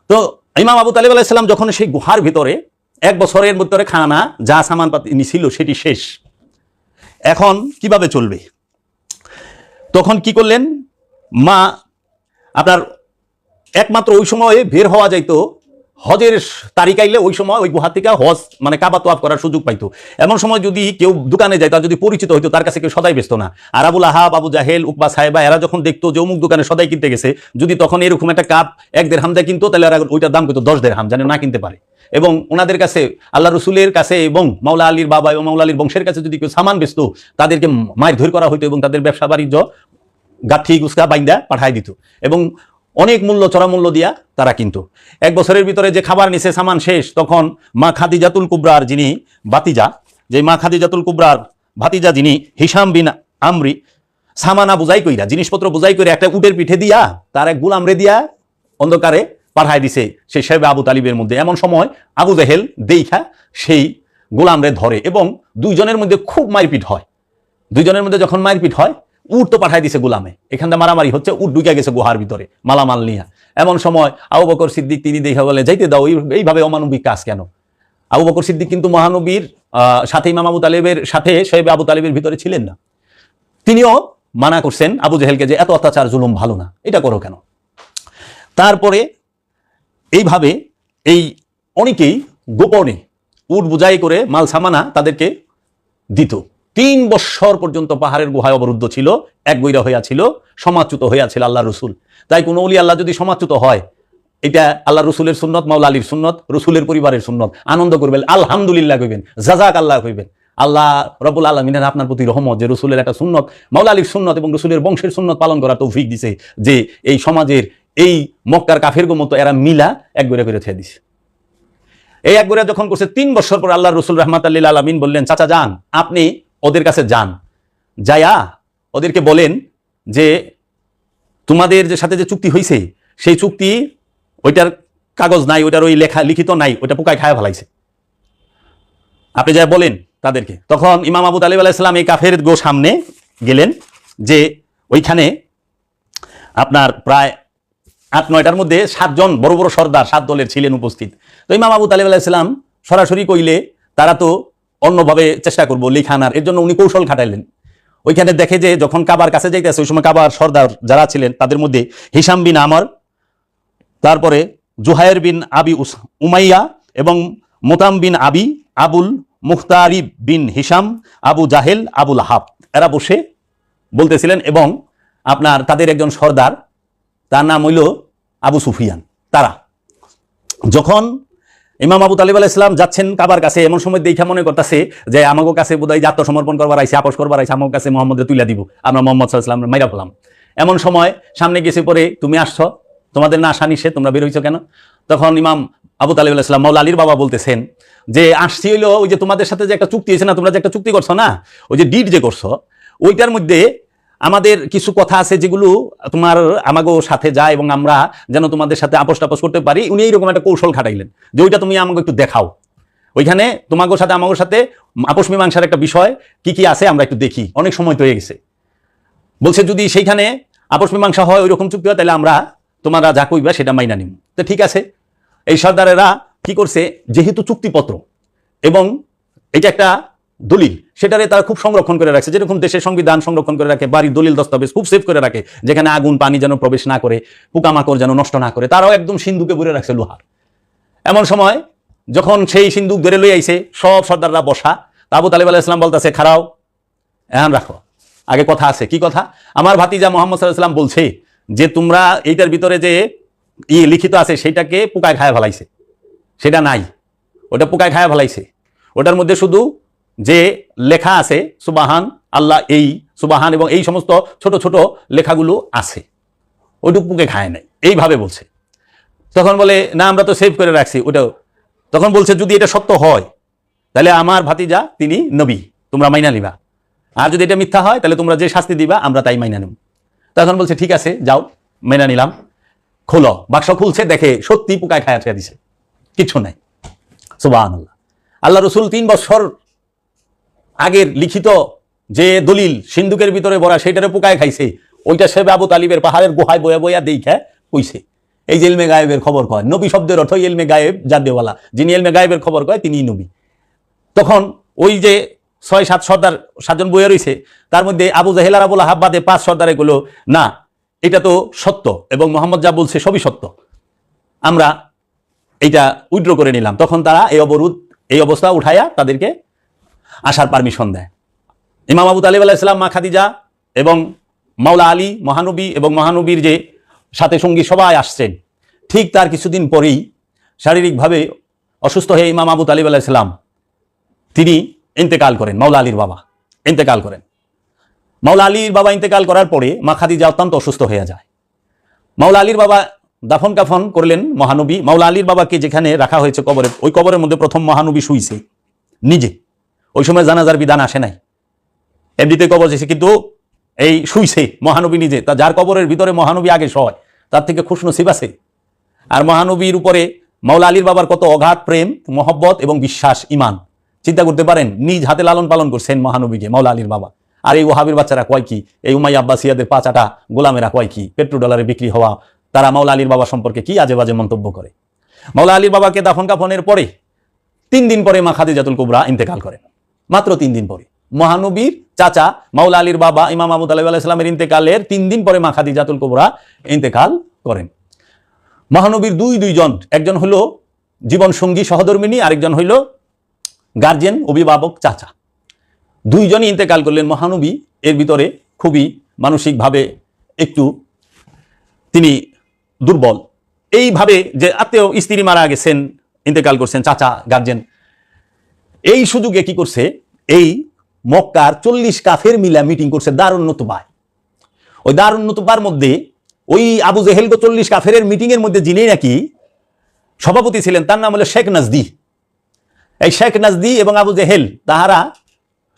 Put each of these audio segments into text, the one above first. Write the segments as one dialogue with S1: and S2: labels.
S1: তো ইমাম আবু তালিব আলাইহিস সালাম যখন সেই গুহার ভিতরে 1 বছরের ভিতরে খানা যা সামান পাতি ছিল সেটি শেষ, এখন কিভাবে চলবে? তখন কি করলেন, মা আপনার একমাত্র ওই সময়ে বের হওয়া যাইতো হজের তারিখ আইলে, ওই সময় ওই গুহা থেকে হজ মানে কাবা তোয়াফ করার সুযোগ পাইতো। এমন সময় যদি কেউ দোকানে যায়, তার যদি পরিচিত হইতো, তার কাছে কেউ সদাই বেচতো না। আর আবুল আহাব, আবু জাহেল, উকবা সাহেবা এরা যখন দেখতো যে অমুক দোকানে সদাই কিনতে গেছে, যদি তখন এরকম একটা কাপ 1 দিরহাম দিয়ে কিনতো, তাহলে এরা ওইটার দাম কত 10 দিরহাম, যেন না কিনতে পারে। এবং ওনাদের কাছে আল্লাহ রসুলের কাছে এবং মাওলা আলীর বাবা এবং মাওলা আলীর বংশের কাছে যদি কেউ সামান বেচতো, তাদেরকে মায়ের ধর করা হইতো এবং তাদের ব্যবসা বাণিজ্য গাঠি গুসকা বাইন্দা পাঠাই দিত এবং অনেক মূল্য, চড়া মূল্য দিয়া তারা কিন্তু 1 বছরের ভিতরে যে খাবার নিছে সামান শেষ। তখন মা খাদিজাতুল কুবরার যিনি ভাতিজা, যে মা খাদিজাতুল কুবরার ভাতিজা যিনি হিশাম বিন আমরি, সামানা বুঝাই কইরা, জিনিসপত্র বুঝাই করে একটা উটের পিঠে দিয়া তার এক গুলাম রে দিয়া অন্ধকারে পাঠায় দিছে সেই সাহেব আবু তালিবের মধ্যে। এমন সময় আবু জাহেল দেইখা সেই গোলাম রে ধরে এবং দুইজনের মধ্যে খুব মারপিট হয়। দুইজনের মধ্যে যখন মারপিট হয়, উট তো পাঠাই দিছে গোলামে, এখান থেকে মারামারি হচ্ছে, উট ঢুকে গেছে গুহার ভিতরে মালামাল নিয়ে। এমন সময় আবু বকর সিদ্দিক তিনি দেখা বলে, যাইতে দাও, এইভাবে অমানবিক কাজ কেন? আবু বকর সিদ্দিক কিন্তু মহানবীর সাথে ইমাম আবু তালেবের সাথে সাহেব আবু তালেবের ভিতরে ছিলেন না। তিনিও মানা করছেন আবু জাহেলকে যে এত অত্যাচার জুলুম ভালো না, এটা করো কেন? তারপরে এইভাবে এই অনেকেই গোপনে উট বুঝাই করে মাল সামানা তাদেরকে দিত। 3 বৎসর পর্যন্ত পাহাড়ের গুহায় অবরুদ্ধ ছিল, এক বৈরা হইয়াছিল, সমাচ্যুত হইয়াছিল আল্লাহ রসুল। তাই কোন ওলি আল্লাহ যদি সমাচ্যুত হয়, এটা আল্লাহ রসুলের সুন্নত, মাওলা আলীর সুন্নত, রসুলের পরিবারের সুন্নত, আনন্দ করবেন, আলহামদুলিল্লাহ কইবেন, জাযাক আল্লাহ কইবেন। আল্লাহ রব্বুল আলামিনের আপনার প্রতি রহমত যে রসুলের একটা সুন্নত, মাওলা আলীর সুন্নত এবং রসুলের বংশের সুন্নত পালন করার তৌফিক দিছে, যে এই সমাজের এই মক্কার কাফের মতো এরা মিলা এক গড়ে করে ছেড়ে দিছে। এই এক গড়ে যখন করছে 3 বছর পর আল্লাহ রসুল রাহমাতাল লিল আলামিন বললেন, চাচা যান, আপনি ওদের কাছে যান, যায়া ওদেরকে বলেন যে তোমাদের যে সাথে যে চুক্তি হয়েছে, সেই চুক্তি ওইটার কাগজ নাই, ওইটার ওই লেখা লিখিত নাই, ওইটা পোকায় খায়া ফেলাইছে, আপনি যা বলেন তাদেরকে। তখন ইমাম আবু তালিব আলাইহিস সালাম এই কাফের গো সামনে গেলেন, যে ওইখানে আপনার প্রায় 8-9টার মধ্যে 7 জন বড় বড় সর্দার 7 দলের ছিলেন উপস্থিত। তো ইমাম আবু তালিব আলাইহিস সালাম সরাসরি কইলে তারা তো অন্যভাবে চেষ্টা করবো লিখানার, এর জন্য উনি কৌশল খাটাইলেন। ওইখানে দেখে যে যখন কাবার কাছে যাইতেছে, ওই সময় কাবার সর্দার যারা ছিলেন তাদের মধ্যে হিশাম বিন আমর, তারপরে জুহায়ের বিন আবি উমাইয়া এবং মোতাম বিন আবি, আবুল মুখতারিব বিন হিশাম, আবু জাহেল, আবুল আহাব, এরা বসে বলতেছিলেন। এবং আপনার তাদের একজন সর্দার, তার নাম হইল আবু সুফিয়ান। তারা যখন ইমাম আবু তালিব আলাইহিস সালাম যাচ্ছেন কাবার কাছে, এমন সময় দেখা মনে করতেছে যে আমাকে কাছে বোধহয় আত্মসমর্পণ করবার আইসে, আপোষ করবার আইসে, আমার কাছে মোহাম্মদকে তুলে দিব, আমরা মোহাম্মদ সাল্লাল্লাহু আলাইহি ওয়াসাল্লাম মাইরা ফেলাম। এমন সময় সামনে গেছে পরে, তুমি আসছো, তোমাদের না আসা নিষেধ, তোমরা বের হইছো কেন? তখন ইমাম আবু তালিব আলাইহিস সালাম, মাওলা আলীর বাবা, বলতেছেন যে আসছি হইলো ওই যে তোমাদের সাথে যে একটা চুক্তি হয়েছে না, তোমরা যে একটা চুক্তি করছো না, ওই যে ডিড যে করছো, ওইটার মধ্যে আমাদের কিছু কথা আছে যেগুলো তোমার আমাগো সাথে যায় এবং আমরা যেন তোমাদের সাথে আপোষ টাপোষ করতে পারি। উনি এইরকম একটা কৌশল খাটাইলেন যে ওইটা তুমি আমাকে একটু দেখাও, ওইখানে তোমাগোর সাথে আমাগোর সাথে আপোষ মীমাংসার একটা বিষয় কি কি আছে আমরা একটু দেখি, অনেক সময় তো হয়ে গেছে। বলছে যদি সেইখানে আপোষ মীমাংসা হয়, ওই রকম চুক্তি হয়, তাহলে আমরা তোমরা যা কইবা সেটা মাইনা নিব। তো ঠিক আছে, এই সর্দারেরা কি করছে, যেহেতু চুক্তিপত্র এবং এটা একটা দলিল, সেটারে তারা খুব সংরক্ষণ করে রাখছে, যেরকম দেশের সংবিধান সংরক্ষণ করে রাখে, বাড়ির দলিল দস্তাবেজ খুব সেভ করে রাখে, যেখানে আগুন পানি যেন প্রবেশ না করে, পোকামাকড় যেন নষ্ট না করে, তারাও একদম সিন্ধুকে ভরে রাখছে লোহার। এমন সময় যখন সেই সিন্ধুক ধরে লই আইছে, সব সর্দাররা বসা, আবু তালিব আলাইহিস সালাম বলতেছে, খাড়াও, এখন রাখো, আগে কথা আছে। কি কথা? আমার ভাতিজা মুহাম্মদ সাল্লাল্লাহু আলাইহি ওয়াসাল্লাম বলছে যে তোমরা এইটার ভিতরে যে লিখিত আছে সেটাকে পোকায় খায়া ফেলাইছে, সেটা নাই, ওটা পোকায় খায়া ফেলাইছে, ওটার মধ্যে শুধু যে লেখা আছে সুবাহান আল্লাহ, এই সুবাহান এবং এই সমস্ত ছোট ছোট লেখাগুলো আছে, ওইটুকুকে খায় নাই, এইভাবে বলছে। তখন বলে না, আমরা তো সেভ করে রাখছি ওটাও। তখন বলছে যদি এটা সত্য হয় তাহলে আমার ভাতিজা তিনি নবী, তোমরা মাইনা নিবা, আর যদি এটা মিথ্যা হয় তাহলে তোমরা যে শাস্তি দিবা আমরা তাই মাইনা নেব। তখন বলছে ঠিক আছে যাও, মাইনা নিলাম। খোলো, বাক্স খুলছে, দেখে সত্যি পোকায় খায়া ছেড়ে দিছে, কিছু নাই। সুবহানাল্লাহ। আল্লাহ রসুল 3 বছর আগের লিখিত যে দলিল সিন্ধুকের ভিতরে ভরা, সেইটারে পোকায় খাইছে, ওইটা সেবে আবু তালিবের পাহাড়ের গুহায় বয়া বয়া দেইখা কইছে। এই যে ইলমে গায়েবের খবর কয়, নবী শব্দের অর্থ ইলমে গায়েব জাননেওয়ালা, যিনি ইলমে গায়েবের খবর কয় তিনিই নবী। তখন ওই যে 6-7 সর্দার 7জন বইয়ে রয়েছে, তার মধ্যে আবু জাহেল আর আবু লাহাব বাদে 5 সর্দার এগুলো না, এটা তো সত্য এবং মোহাম্মদ যা বলছে সবই সত্য, আমরা এইটা উইথড্র করে নিলাম। তখন তারা এই অবস্থা উঠাইয়া তাদেরকে আসার পারমিশন দেয়। ইমাম আবু তালিব আলাইহিস সালাম, মা খাদিজা এবং মাওলা আলী মহানবী এবং মহানবীর যে সাথে সঙ্গী সবাই আসছেন। ঠিক তার কিছুদিন পরেই শারীরিকভাবে অসুস্থ হয়ে ইমাম আবু তালিব আলাইহিস সালাম তিনি ইন্তেকাল করেন। মাওলা আলীর বাবা ইন্তেকাল করেন। মাওলা আলীর বাবা ইন্তেকাল করার পরে মা খাদিজা অত্যন্ত অসুস্থ হয়ে যায়। মাওলা আলীর বাবা দাফন কাফন করলেন মহানবী। মাওলা আলীর বাবাকে যেখানে রাখা হয়েছে কবরে, ওই কবরের মধ্যে প্রথম মহানবী শুইছে নিজে। ওই সময় জানাজার বিধান আসে নাই, এমনিতে কবর যেছে, কিন্তু এই শুইছে মহানবী নিজে। তা যার কবরের ভিতরে মহানবী আগে শয় তার থেকে খুশনসিব আছে। আর মহানবীর উপরে মাওলা আলীর বাবার কত অগাধ প্রেম, মহব্বত এবং বিশ্বাস, ইমান। চিন্তা করতে পারেন, নিজ হাতে লালন পালন করছেন মহানবীকে মাওলা আলীর বাবা। আর এই ওহাবির বাচ্চারা কয় কি, এই উমাইয়া আব্বাসিয়াদের 5 গোলামেরা কয় কি, পেট্রোডলারে বিক্রি হওয়া, তারা মাওলা আলীর বাবা সম্পর্কে কি আজে বাজে মন্তব্য করে। মাওলা আলীর বাবাকে দাফন কাফনের পরে 3 দিন পরে মা খাদিজাতুল কুবরা ইন্তেকাল করেন। মাত্র 3 দিন পরে মহানবীর চাচা মাওলা আলীর বাবা ইমাম আবু তালিব আলাইহিস সালামের ইন্তেকালের 3 দিন পরে মা খাদিজাতুল কুবরা ইন্তেকাল করেন। মহানবীর দুইজন, একজন হলো জীবন সঙ্গী সহধর্মিনী, আরেকজন হইল গার্জেন, অভিভাবক, চাচা। 2 জনই ইন্তেকাল করলেন। মহানবী এর ভিতরে খুবই মানসিকভাবে একটু তিনি দুর্বল। এইভাবে যে আত্মীয় স্ত্রী মারা গেছেন, ইন্তেকাল করছেন, চাচা, গার্জেন, এই সুযোগে কি করছে, এই মক্কার 40 কাফের মিলা মিটিং করছে দারুন নতুবায়। ওই দারুন নতুবার মধ্যে ওই আবু জেহেল 40 কাফের মিটিং এর মধ্যে যিনি নাকি সভাপতি ছিলেন, তার নাম হলো শেখ নাজদি। এই শেখ নাজদি এবং আবু জেহেল তাহারা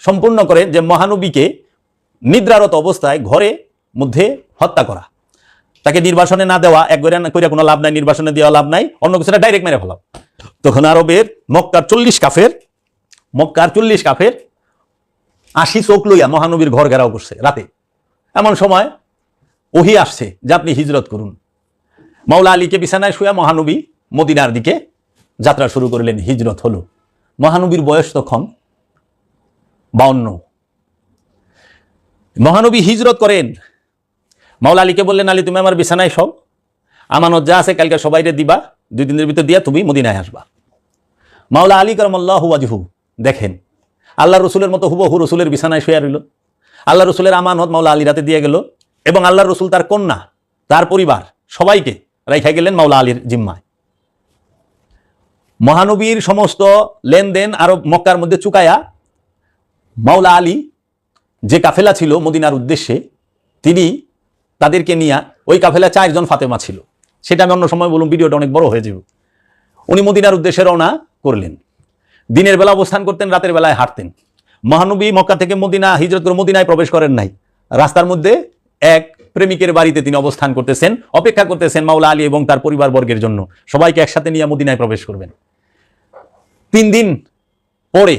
S1: সম্পূর্ণ করেন যে মহানবীকে নিদ্রারত অবস্থায় ঘরে মধ্যে হত্যা করা, তাকে নির্বাসনে না দেওয়া, এক করে কোনো লাভ নাই, নির্বাসনে দেওয়া লাভ নাই, অন্য কিছুটা ডাইরেক্ট মেরে ফেলা। তখন আরবের মক্কার 40 কাফের 80 চোখ লইয়া মহানবীর ঘর ঘেরাও করছে রাতে। এমন সময় ওহী আসছে যে আপনি হিজরত করুন। মাওলা আলীকে বিছানায় শুয়া মহানবী মদিনার দিকে যাত্রা শুরু করলেন, হিজরত হলো। মহানবীর বয়স তখন 52। মহানবী হিজরত করেন। মাওলা আলীকে বললেন, আলী তুমি আমার বিছানায় শও, আমানত যা আছে কালকে সবাইরে দিবা, 2 দিনের ভিতর দিয়া তুমি মদিনায় আসবা। মাওলা আলী কারামাল্লাহু ওয়াজহু দেখেন আল্লাহ রসুলের মতো হুবহু রসুলের বিছানায় শুয়ে রইল। আল্লাহ রসুলের আমানত মাওলা আলী রাতে দিয়ে গেল এবং আল্লাহ রসুল, তার কন্যা, তার পরিবার সবাইকে রাইখা গেলেন মাওলা আলীর জিম্মায়। মহানবীর সমস্ত লেনদেন আরব মক্কার মধ্যে চুকায়া মাওলা আলী যে কাফেলা ছিল মদিনার উদ্দেশ্যে, তিনি তাদেরকে নিয়ে, ওই কাফেলা 4 জন ফাতেমা ছিল, সেটা আমি অন্য সময় বলুন, ভিডিওটা অনেক বড় হয়ে যাবে। উনি মদিনার উদ্দেশ্যে রওনা করলেন। দিনের বেলা অবস্থান করতেন, রাতের বেলায় হাঁটতেন। মহানবী মক্কা থেকে মদিনা হিজরত করে মদিনায় প্রবেশ করেন নাই। রাস্তার মধ্যে এক প্রেমিকের বাড়িতে তিনি অবস্থান করতেছেন, অপেক্ষা করতেছেন মাওলা আলী এবং তার পরিবার বর্গের জন্য, সবাইকে একসাথে নিয়ে মদিনায় প্রবেশ করবেন। 3 দিন পরে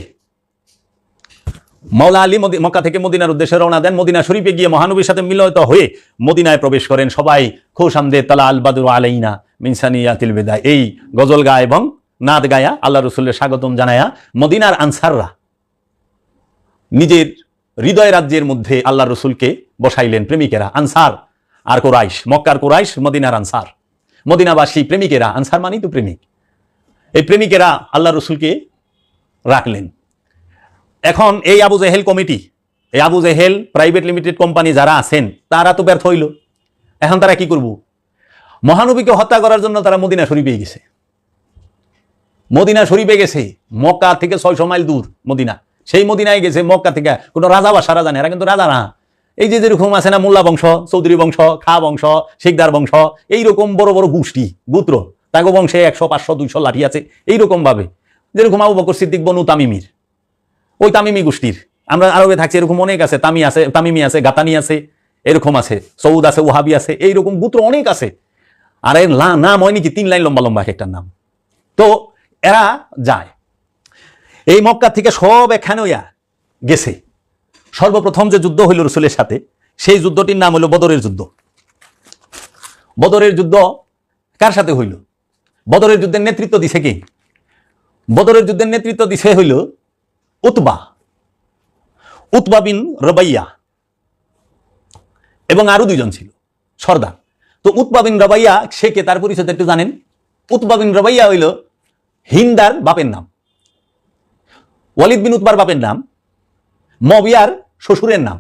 S1: মাওলা আলী মক্কা থেকে মদিনার উদ্দেশ্যে রওনা দেন। মদিনা শরীফে গিয়ে মহানবীর সাথে মিলিত হয়ে মদিনায় প্রবেশ করেন। সবাই খুশ আমদে তালা আল বাদরু আলাইনা মিন সানিয়াতিল বিদা, এই গজল গায় এবং নাদ গায়া আল্লাহ রসুলের স্বাগতম জানায়া মদিনার আনসাররা নিজের হৃদয় রাজ্যের মধ্যে আল্লাহ রসুলকে বসাইলেন। প্রেমিকেরা আনসার আর কোরাইশ, মক্কার কোরাইশ, মদিনার আনসার, মদিনাবাসী প্রেমিকেরা, আনসার মানেই তো প্রেমিক, এই প্রেমিকেরা আল্লাহ রসুলকে রাখলেন। এখন এই আবু জেহেল কমিটি, এই Abu Jahl private limited company যারা আছেন, তারা তো ব্যর্থ হইল। এখন তারা কি করব? মহানবীকে হত্যা করার জন্য তারা মদিনা শরীফে গেছে। মদিনা শরীফে গেছে, মক্কা থেকে 600 মাইল দূর মদিনা। সেই মদিনায় গেছে মক্কা থেকে কোনো রাজা বা সারা জানে, এরা কিন্তু রাজা না। এই যে যেরকম আছে না মোল্লা বংশ, চৌধুরী বংশ, খা বংশ, শিকদার বংশ, এইরকম বড় বড় গোষ্ঠী গোত্র, তাগো বংশে 100, 500, 200 লাঠি আছে। এইরকম ভাবে যেরকম আবু বকর সিদ্দিক বনু তামিমির, ওই তামিমি গোষ্ঠীর, আমরা আরবে থাকছি, এরকম অনেক আছে। তামিমি আছে, গাতানি আছে, এরকম আছে, সৌদ আছে, ওহাবি আছে, এইরকম গোত্র অনেক আছে। আর এর নাম হয় নাকি 3 লাইন লম্বা লম্বা একটা নাম। তো এরা যায় এই মক্কা থেকে সব এখানে গেছে। সর্বপ্রথম যে যুদ্ধ হইল রসুলের সাথে, সেই যুদ্ধটির নাম হলো বদরের যুদ্ধ। বদরের যুদ্ধ কার সাথে হইল? বদরের যুদ্ধের নেতৃত্ব দিছে কে? বদরের যুদ্ধের নেতৃত্ব দিছে হইল উতবা বিন রবাইয়া, এবং আরো দুইজন ছিল সর্দার। তো উতবা বিন রবাইয়া সে কে, তার পরিচয় একটু জানেন? উতবা বিন রবাইয়া হইল হিন্দার বাপের নাম, ওয়ালিদ বিন উতবার বাপের নাম, মুয়াবিয়ার শ্বশুরের নাম।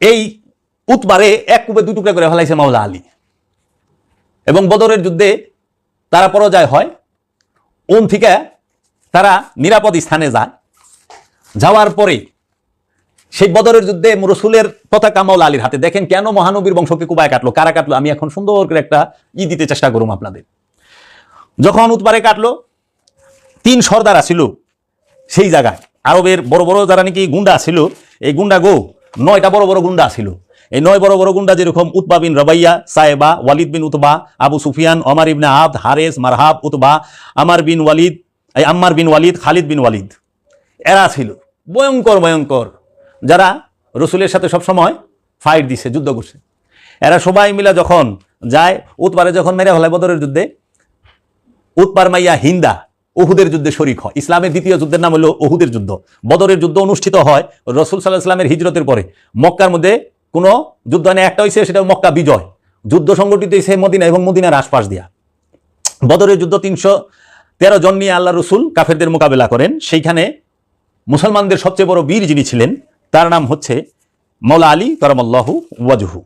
S1: এই উতবারে এক কূপে দুই টুকরা করে ফেলাইছে মাওলা আলী, এবং বদরের যুদ্ধে তারা পরাজয় হয়। ওম থেকে তারা নিরাপদ স্থানে যায়। যাওয়ার পরে সেই বদরের যুদ্ধে রসুলের পতাকা মাওলা আলীর হাতে। দেখেন কেন মহানবীর বংশকে কুবায় কাটলো, কারা কাটলো, আমি এখন সুন্দর করে একটা দিতে চেষ্টা করুম আপনাদের। যখন উতবারে কাটলো, 3 সর্দার ছিল সেই জায়গায়, আরবের বড় বড় যারা নাকি গুন্ডা ছিল, এই গুন্ডা 9টা বড় বড় গুন্ডা ছিল। এই 9 বড় বড় গুন্ডা যেরকম উতবা বিন রবাইয়া, সায়েবা, ওয়ালিদ বিন উতবা, আবু সুফিয়ান, ওমর ইবনে আবদ, হারেস, মারহাব, উতবা, আম্মার বিন ওয়ালিদ, খালিদ বিন ওয়ালিদ, এরা ছিল ভয়ঙ্কর ভয়ঙ্কর, যারা রসুলের সাথে সবসময় ফাইট দিছে, যুদ্ধ করছে। এরা সবাই মিলে যখন যায়, উতবারে যখন মেরে হলে বদরের যুদ্ধে, উতবার মাইয়া হিন্দা উহুদের যুদ্ধে শরিক হয়। ইসলামের দ্বিতীয় যুদ্ধের নাম হলো উহুদের যুদ্ধ। বদরের যুদ্ধ অনুষ্ঠিত হয় রসুল সাল্লাল্লাহু আলাইহি ওয়াসাল্লামের হিজরতের পরে। মক্কার মধ্যে কোনো যুদ্ধ নেই, একটা হয়েছে, সেটা মক্কা বিজয়। যুদ্ধ সংগঠিত হয়েছে মদিনা এবং মদিনার আশপাশ দিয়া। বদরের যুদ্ধ 313 জন নিয়ে আল্লাহ রসুল কাফেরদের মোকাবেলা করেন। সেইখানে মুসলমানদের সবচেয়ে বড় বীর যিনি ছিলেন, তার নাম হচ্ছে মাওলা আলী কারামাল্লাহু ওয়াজহু।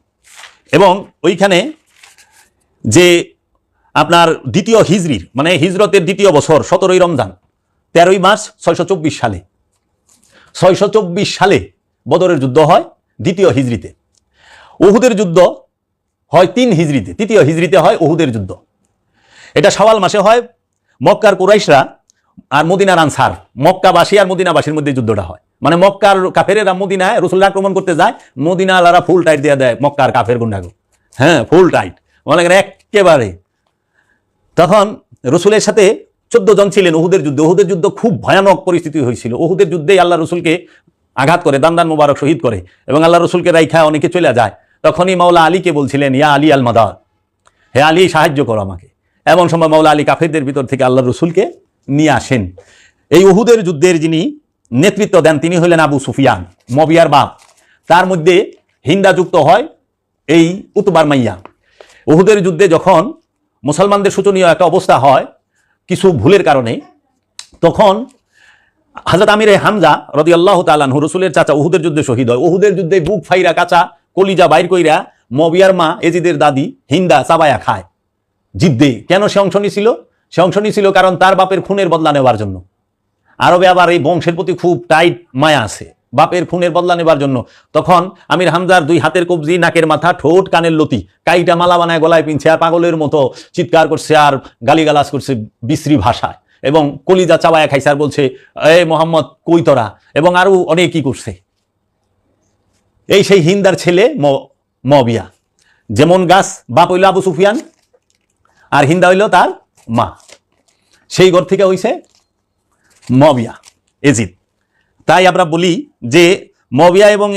S1: এবং ওইখানে যে আপনার দ্বিতীয় হিজরির, মানে হিজরতের দ্বিতীয় বছর 17ই রমজান 13ই মার্চ 624 সালে বদরের যুদ্ধ হয় দ্বিতীয় হিজরিতে। উহুদের যুদ্ধ হয় 3 হিজরিতে, তৃতীয় হিজরিতে হয় উহুদের যুদ্ধ। এটা শাওয়াল মাসে হয়। মক্কার কুরাইশরা আর মদিনার আনসার, মক্কাবাসী আর মদিনাবাসীর মধ্যে যুদ্ধটা হয়। মানে মক্কার কাফেরেরা মদিনায় রসুল আক্রমণ করতে যায়, মদিনা আলারা ফুল টাইট দিয়ে দেয় মক্কার কাফের গুন্ডাগো, হ্যাঁ ফুল টাইট, মনে করেন একেবারে। তখন রসুলের সাথে 14 জন ছিলেন উহুদের যুদ্ধে। উহুদের যুদ্ধ খুব ভয়ানক পরিস্থিতি হয়েছিল। উহুদের যুদ্ধেই আল্লাহ রসুলকে আঘাত করে, দান মুবারক শহীদ করে, এবং আল্লাহ রসুলকে রাইখা অনেকে চলে যায়। তখনই মাওলা আলীকে বলছিলেন, ইয়া আলী আল মাদাদ, হে আলী সাহায্য করো আমাকে। এমন সময় মাওলা আলী কাফেরদের ভিতর থেকে আল্লাহ রসুলকে নিয়ে আসেন। এই উহুদের যুদ্ধের যিনি নেতৃত্ব দেন তিনি হলেন আবু সুফিয়ান, মুয়াবিয়ার বাপ। তার মধ্যে হিন্দা যুক্ত হয় এই উতবার মাইয়া। উহুদের যুদ্ধে যখন মুসলমানদের শোচনীয় একটা অবস্থা হয় কিছু ভুলের কারণে, তখন হযরত আমিরে হামজা রাদিয়াল্লাহু তাআলা আনহু, রাসূলের চাচা, উহুদের যুদ্ধে শহীদ হয়। উহুদের যুদ্ধে বুক ফাইরা কাঁচা কলিজা বাইর কইরা মুয়াবিয়ার মা এজিদের দাদি হিন্দা চাবায়া খায় জিদ্দে। কেন সে অংশ নিছিল? সে অংশ নিছিল কারণ তার বাপের খুনের বদলা নেওয়ার জন্য। আরবে আবার এই বংশের প্রতি খুব টাইট মায়া আছে, বাপের খুনের বদলা নেবার জন্য। তখন আমির হামজার 2 হাতের কবজি, নাকের মাথা, ঠোঁট, কানের লতি কাইটা মালা বানায় গলায় পিনছে, আর পাগলের মতো চিৎকার করছে আর গালিগালাজ করছে বিশ্রী ভাষায়, এবং কলিজা চাবায়া খাইছে আর বলছে, এ মোহাম্মদ কই তোরা, এবং আরো অনেকই করছে। এই সেই হিন্দার ছেলে মুয়াবিয়া। যেমন গাছ বাপ হইল আবু সুফিয়ান আর হিন্দা হইল তার মা, সেই ঘর থেকে হইছে মুয়াবিয়া, এজিদ। তাই আমরা বলি যে মুয়াবিয়া এবং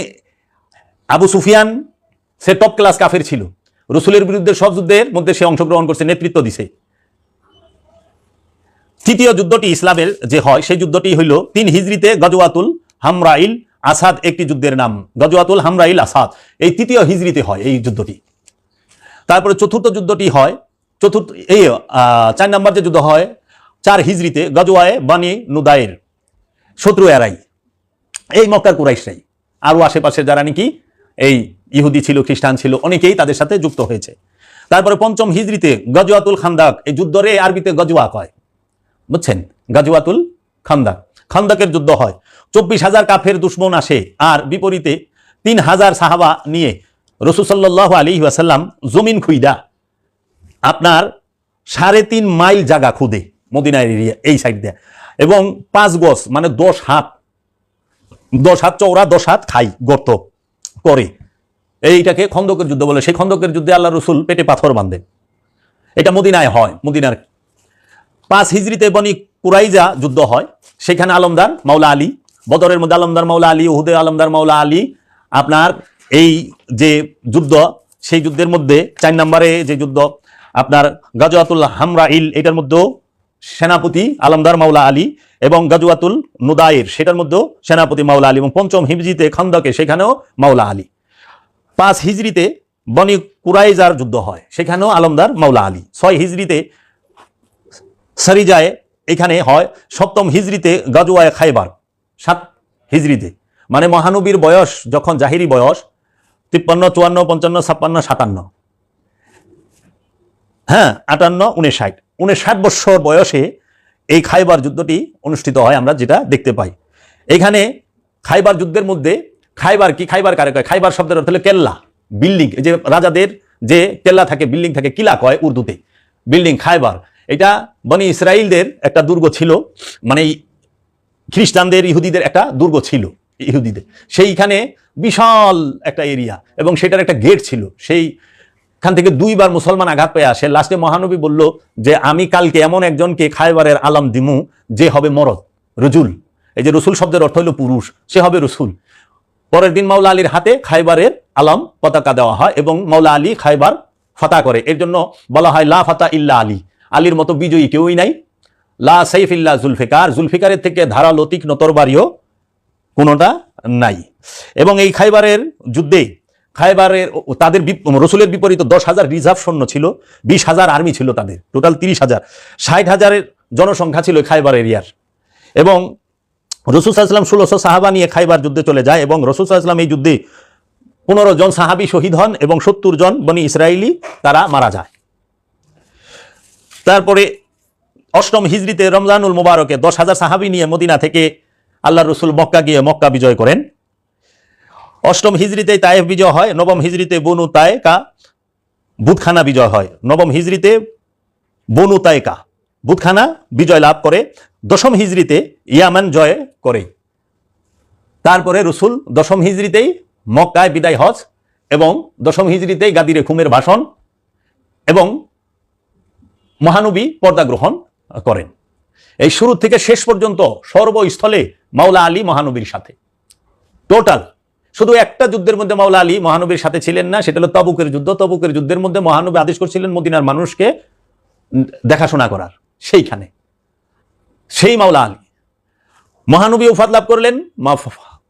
S1: আবু সুফিয়ান সে টপ ক্লাস কাফের ছিল। রসুলের বিরুদ্ধে সব যুদ্ধের মধ্যে সে অংশগ্রহণ করছে, নেতৃত্ব দিছে। তৃতীয় যুদ্ধটি ইসলামের যে হয় সেই যুদ্ধটি হইল 3 হিজরিতে গজওয়াতুল হামরাইল আসাদ, একটি যুদ্ধের নাম গজওয়াতুল হামরাইল আসাদ। এই 3য় হিজরিতে হয় এই যুদ্ধটি। তারপরে চতুর্থ যুদ্ধটি হয় 4 নম্বর যে যুদ্ধ হয় 4 হিজরিতে গজওয়ায়ে বানি নুদায়ের, শত্রু এরাই, এই মক্কার কুরাইশরাই, আরো আশেপাশে যারা নাকি এই ইহুদি ছিল, খ্রিস্টান ছিল, অনেকেই তাদের সাথে যুক্ত হয়েছে। তারপরে 5ম হিজরিতে গজওয়াতুল খান্দাক, এই যুদ্ধরে আরবিতে গজওয়া কয়, বুঝছেন, গজওয়াতুল খান্দাক, খান্দাকের যুদ্ধ হয়। 24,000 কাফের দুশমন আসে, আর বিপরীতে 3,000 সাহাবা নিয়ে রাসূল সাল্লাল্লাহু আলাইহি ওয়াসাল্লাম জমিন খুইদা আপনার 3.5 মাইল জায়গা খুদে মদিনার এরিয়া এই সাইড দিয়ে, এবং 5 গজ মানে 10 হাত চওড়া, 10 হাত খাই গর্ত করে, এইটাকে খন্দকের যুদ্ধ বলে। সেই খন্দকের যুদ্ধে আল্লাহ রসুল পেটে পাথর বাঁধেন। এটা মদিনায় হয়। মদিনার 5 হিজরিতে বনি কুরাইজা যুদ্ধ হয়, সেখানে আলমদার মাওলা আলী, বদরের মধ্যে আলমদার মাওলা আলী, উহুদে আলমদার মাওলা আলী, আপনার এই যে যুদ্ধ সেই যুদ্ধের মধ্যে 4 নম্বরে যে যুদ্ধ আপনার গাজওয়াতুল হামরাইল, এটার মধ্যেও সেনাপতি আলমদার মাওলা আলী, এবং গাজওয়াতুল নুদায়ের সেটার মধ্যেও সেনাপতি মাওলা আলী, এবং 5ম হিজরিতে খন্দকে সেখানেও মাওলা আলী। 5 হিজরিতে বনি কুরাইজার যুদ্ধ হয়, সেখানেও আলমদার মাওলা আলী। 6 হিজরিতে সারিজায় এখানে হয়। 7ম হিজরিতে গাজওয়ায়ে খাইবার। 7 হিজরিতে মানে মহানবীর বয়স যখন জাহিরি বয়স 53, 54, 55, 56, 57, হ্যাঁ 58, 59, 59 বছর বয়সে এই খাইবার যুদ্ধটি অনুষ্ঠিত হয়, আমরা যেটা দেখতে পাই এখানে। খাইবার যুদ্ধের মধ্যে খাইবার কি, খাইবার কারে কয়? খাইবার শব্দের অর্থ হলো কেল্লা, বিল্ডিং। এই যে রাজাদের যে কেল্লা থাকে, বিল্ডিং থাকে, কিলা কয় উর্দুতে, বিল্ডিং। খাইবার এটা বনি ইসরাইলদের একটা দুর্গ ছিল, মানে খ্রিস্টানদের ইহুদিদের একটা দুর্গ ছিল ইহুদিদের। সেইখানে বিশাল একটা এরিয়া এবং সেটার একটা গেট ছিল। সেইখান থেকে 2 বার মুসলমান আঘাত পেয়ে আসে। লাস্টে মহানবী বলল যে আমি কালকে এমন একজনকে খাইবারের আলাম দিমু যে হবে মরদ, রজুল। এই যে রসুল শব্দের অর্থ হলো পুরুষ, সে হবে রসুল। পরের দিন মাওলা আলীর হাতে খাইবারের আলাম পতাকা দেওয়া হয় এবং মাওলা আলী খাইবার ফাতা করে। এর জন্য বলা হয় লা ফাতা ইল্লা আলী, আলীর মতো বিজয়ী কেউই নাই। লা সাইফ ইল্লা জুলফিকার, জুলফিকারের থেকে ধারালো তীক্ষ্ণ তরবারিও কোনোটা নাই। এবং এই খাইবারের যুদ্ধে খাইবারের তাদের রসুলের বিপরীত 10,000 রিজার্ভ সৈন্য ছিল, 20,000 আর্মি ছিল তাদের, টোটাল 30,000, 60,000 জনসংখ্যা ছিল খাইবার এরিয়ার। এবং রসুল সাল্লাল্লাহু আলাইহি ওয়াসাল্লাম 1600 সাহাবা নিয়ে খাইবার যুদ্ধে চলে যায় এবং রসুল সাল্লাল্লাহু আলাইহি ওয়াসাল্লাম এই যুদ্ধে 15 জন সাহাবী শহীদ হন এবং 70 জন বনি ইসরাইলি তারা মারা যায়। তারপরে 8ম হিজরিতে রমজানুল মুবারকে 10,000 সাহাবী নিয়ে মদিনা থেকে আল্লাহর রসুল মক্কা গিয়ে মক্কা বিজয় করেন। 8ম হিজরিতে তায়েফ বিজয় হয়। 9ম হিজরিতে বনু তায়েকা বুতখানা বিজয় হয়। 9ম হিজরিতে বনু তায়েকা বুতখানা বিজয় লাভ করে। 10ম হিজরিতে ইয়ামান জয় করে। তারপরে রসুল 10ম হিজরিতেই মক্কায় বিদায় হজ এবং 10ম হিজরিতেই গাদিরে খুমের ভাষণ এবং মহানবী পর্দা গ্রহণ করেন। এই শুরু থেকে শেষ পর্যন্ত সর্বস্থলে মাওলা আলী মহানবীর সাথে। টোটাল শুধু একটা যুদ্ধের মধ্যে মাওলা আলী মহানবীর সাথে ছিলেন না, সেটা হলো তবুকের যুদ্ধ। তবুকের যুদ্ধের মধ্যে মহানবী আদেশ করছিলেন মদিনার মানুষকে দেখাশোনা করার। সেইখানে সেই মাওলা আলী মহানবী উফাত লাভ করলেন, মা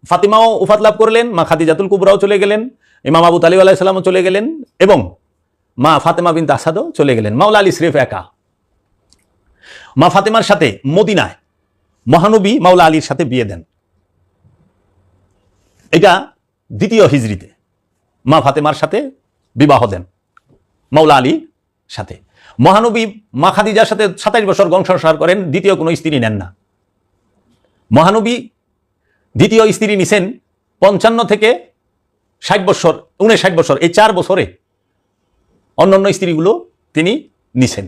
S1: ফাতিমাও উফাত লাভ করলেন, মা খাদিজাতুল কুবরাও চলে গেলেন, ইমাম আবু তালিব আলাইহিস সালামও চলে গেলেন এবং মা ফাতেমা বিনত আসাদও চলে গেলেন। মাওলা আলী সিরেফ একা। মা ফাতেমার সাথে মদিনায় মহানবী মাওলা আলীর সাথে বিয়ে দেন। এটা 2য় হিজরিতে মা ফাতেমার সাথে বিবাহ দেন মাওলা আলীর সাথে। মহানবী মা খাদিজার সাথে 27 বছর সংসার করেন, দ্বিতীয় কোনো স্ত্রী নেন না। মহানবী দ্বিতীয় স্ত্রী নিছেন 55 থেকে 60 বছর, 59 বছর, এই 4 বছরে অন্যান্য স্ত্রীগুলো তিনি নিছেন।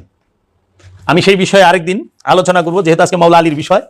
S1: আমি সেই বিষয়ে আরেকদিন আলোচনা করব, যেহেতু আজকে মাওলা আলীর বিষয়।